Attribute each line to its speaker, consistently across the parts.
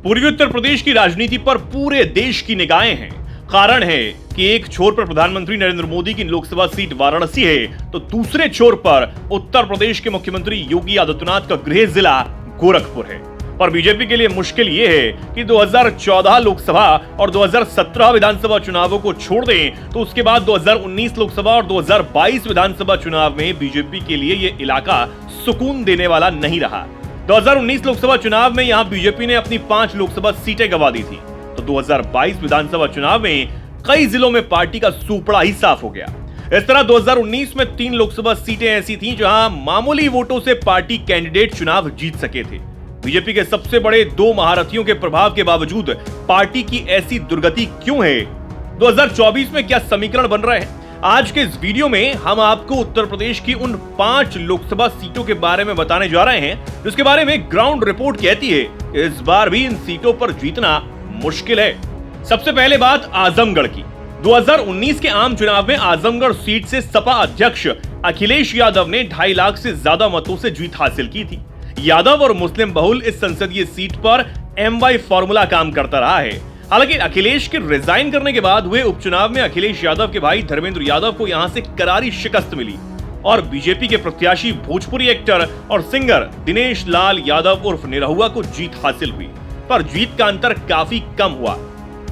Speaker 1: पूर्वी उत्तर प्रदेश की राजनीति पर पूरे देश की निगाहें हैं। कारण है कि एक छोर पर प्रधानमंत्री नरेंद्र मोदी की लोकसभा सीट वाराणसी है, तो दूसरे छोर पर उत्तर प्रदेश के मुख्यमंत्री योगी आदित्यनाथ का गृह जिला गोरखपुर है। और बीजेपी के लिए मुश्किल यह है कि 2014 लोकसभा और 2017 विधानसभा चुनावों को छोड़ दें तो उसके बाद 2019 लोकसभा और 2022 विधानसभा चुनाव में बीजेपी के लिए यह इलाका सुकून देने वाला नहीं रहा। 2019 लोकसभा चुनाव में यहां बीजेपी ने अपनी 5 लोकसभा सीटें गंवा दी थी, तो 2022 विधानसभा चुनाव में कई जिलों में पार्टी का सूपड़ा ही साफ हो गया। इस तरह 2019 में 3 लोकसभा सीटें ऐसी थीं जहां मामूली वोटों से पार्टी कैंडिडेट चुनाव जीत सके थे। बीजेपी के सबसे बड़े 2 महारथियों के प्रभाव के बावजूद पार्टी की ऐसी दुर्गति क्यों है? 2024 में क्या समीकरण बन रहे हैं? आज के इस वीडियो में हम आपको उत्तर प्रदेश की उन 5 लोकसभा सीटों के बारे में बताने जा रहे हैं जिसके बारे में ग्राउंड रिपोर्ट कहती है इस बार भी इन सीटों पर जीतना मुश्किल है। सबसे पहले बात आजमगढ़ की। 2019 के आम चुनाव में आजमगढ़ सीट से सपा अध्यक्ष अखिलेश यादव ने 2.5 लाख से ज्यादा मतों से जीत हासिल की थी। यादव और मुस्लिम बहुल इस संसदीय सीट पर MY फॉर्मूला काम करता रहा है। हालांकि अखिलेश के रिजाइन करने के बाद हुए उपचुनाव में अखिलेश यादव के भाई धर्मेंद्र यादव को यहां से करारी शिकस्त मिली और बीजेपी के प्रत्याशी भोजपुरी एक्टर और सिंगर दिनेश लाल यादव उर्फ निरहुआ को जीत हासिल हुई, पर जीत का अंतर काफी कम हुआ।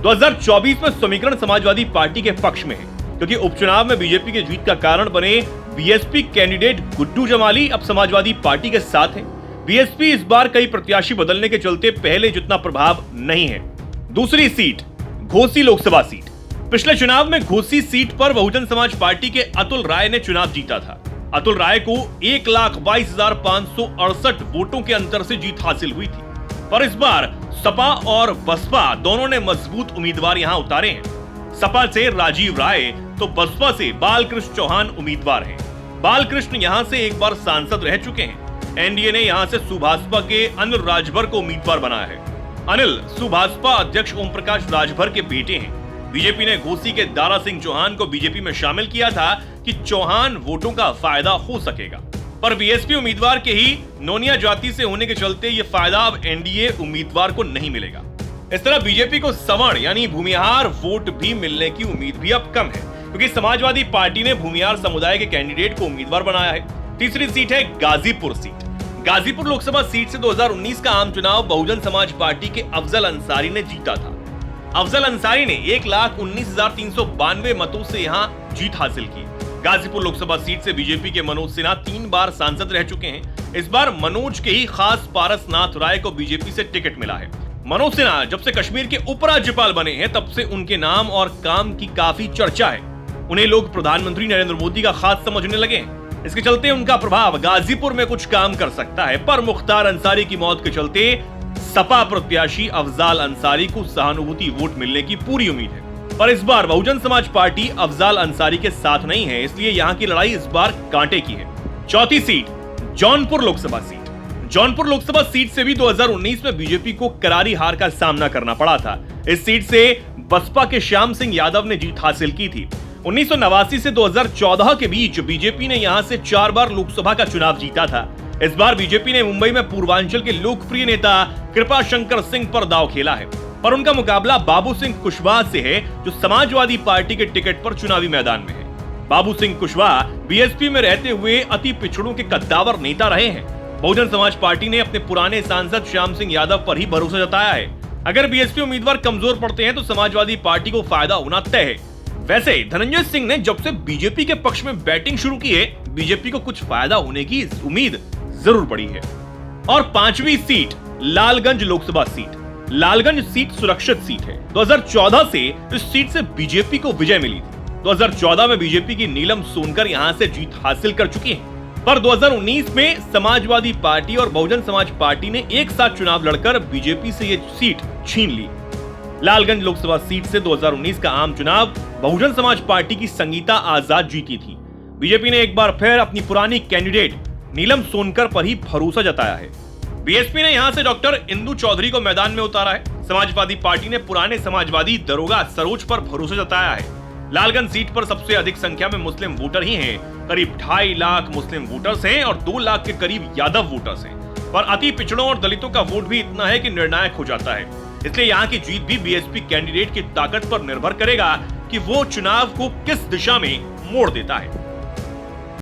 Speaker 1: 2024 में समीकरण समाजवादी पार्टी के पक्ष में है, क्योंकि उपचुनाव में बीजेपी के जीत का कारण बने बीएसपी कैंडिडेट गुड्डू जमाली अब समाजवादी पार्टी के साथ है। बीएसपी इस बार कई प्रत्याशी बदलने के चलते पहले जितना प्रभाव नहीं है। दूसरी सीट घोसी लोकसभा सीट। पिछले चुनाव में घोसी सीट पर बहुजन समाज पार्टी के अतुल राय ने चुनाव जीता था। अतुल राय को 1,22,568 वोटों के अंतर से जीत हासिल हुई थी, पर इस बार सपा और बसपा दोनों ने मजबूत उम्मीदवार यहां उतारे हैं। सपा से राजीव राय तो बसपा से बालकृष्ण चौहान उम्मीदवार हैं। बालकृष्ण यहां से एक बार सांसद रह चुके हैं। एनडीए ने यहां से सुभाषपा के अनिल राजभर को उम्मीदवार बनाया है। अनिल सुभाषपा अध्यक्ष ओम प्रकाश राजभर के बेटे हैं। बीजेपी ने घोसी के दारा सिंह चौहान को बीजेपी में शामिल किया था कि चौहान वोटों का फायदा हो सकेगा, पर बीएसपी उम्मीदवार के ही नोनिया जाति से होने के चलते यह फायदा अब एनडीए उम्मीदवार को नहीं मिलेगा। इस तरह बीजेपी को सवर्ण यानी भूमिहार वोट भी मिलने की उम्मीद भी अब कम है, क्योंकि समाजवादी पार्टी ने भूमिहार समुदाय के कैंडिडेट को उम्मीदवार बनाया है। तीसरी सीट है गाजीपुर सीट। गाजीपुर लोकसभा सीट से 2019 का आम चुनाव बहुजन समाज पार्टी के अफजल अंसारी ने जीता था। अफजल अंसारी ने 1,19,392 मतों से यहां जीत हासिल की। गाजीपुर लोकसभा सीट से बीजेपी के मनोज सिन्हा 3 बार सांसद रह चुके हैं। इस बार मनोज के ही खास पारसनाथ राय को बीजेपी से टिकट मिला है। मनोज सिन्हा जब से कश्मीर के उपराज्यपाल बने हैं तब से उनके नाम और काम की काफी चर्चा है। उन्हें लोग प्रधानमंत्री नरेंद्र मोदी का खास समझने लगे हैं। इसके चलते उनका प्रभाव गाजीपुर में कुछ काम कर सकता है, पर मुख्तार अंसारी की मौत के चलते सपा प्रत्याशी अफजाल अंसारी को सहानुभूति वोट मिलने की पूरी उम्मीद है। पर इस बार बहुजन समाज पार्टी अफजाल अंसारी के साथ नहीं है, इसलिए यहां की लड़ाई इस बार कांटे की है। चौथी seat Jaunpur Lok Sabha seat. Jaunpur Lok Sabha seat से भी 2019 में बीजेपी को करारी हार का सामना करना पड़ा था। इस सीट से बसपा के श्याम सिंह यादव ने जीत हासिल की थी। 1989 से 2014 के बीच बीजेपी ने यहां से 4 बार लोकसभा का चुनाव जीता था। इस बार बीजेपी ने मुंबई में पूर्वांचल के लोकप्रिय नेता कृपा शंकर सिंह पर दांव खेला है, पर उनका मुकाबला बाबू सिंह कुशवाहा से है, जो समाजवादी पार्टी के टिकट पर चुनावी मैदान में है। बाबू सिंह कुशवाहा बीएसपी में रहते हुए अति पिछड़ों के कद्दावर नेता रहे हैं। बहुजन समाज पार्टी ने अपने पुराने सांसद श्याम सिंह यादव पर ही भरोसा जताया है। अगर बीएसपी उम्मीदवार कमजोर पड़ते हैं तो समाजवादी पार्टी को फायदा होना तय है। वैसे धनंजय सिंह ने जब से बीजेपी के पक्ष में बैटिंग शुरू की है, बीजेपी को कुछ फायदा होने की उम्मीद जरूर पड़ी है। और 5वीं seat Lalganj Lok Sabha seat. Lalganj seat सुरक्षित सीट है। 2014 से इस सीट से बीजेपी को विजय मिली थी। 2014 में बीजेपी की नीलम सोनकर यहां से जीत हासिल कर चुकी हैं, पर 2019 में समाजवादी पार्टी और बहुजन समाज पार्टी ने एक साथ चुनाव लड़कर बीजेपी से यह सीट छीन ली। लालगंज लोकसभा सीट से 2019 का आम चुनाव बहुजन समाज पार्टी की संगीता आजाद जीती थी। बीजेपी ने एक बार फिर अपनी पुरानी कैंडिडेट नीलम सोनकर पर ही भरोसा जताया है। बीएसपी ने यहां से डॉक्टर इंदु चौधरी को मैदान में उतारा है। समाजवादी पार्टी ने पुराने समाजवादी दरोगा सरोज पर भरोसा जताया है। लालगंज सीट पर सबसे अधिक संख्या में मुस्लिम वोटर ही हैं। करीब 2.5 लाख मुस्लिम वोटर्स हैं और 2 लाख के करीब यादव वोटर्स हैं, पर अति पिछड़ों और दलितों का वोट भी इतना है कि निर्णायक हो जाता है। इसलिए यहाँ की जीत भी बीएसपी कैंडिडेट की ताकत पर निर्भर करेगा कि वो चुनाव को किस दिशा में मोड़ देता है।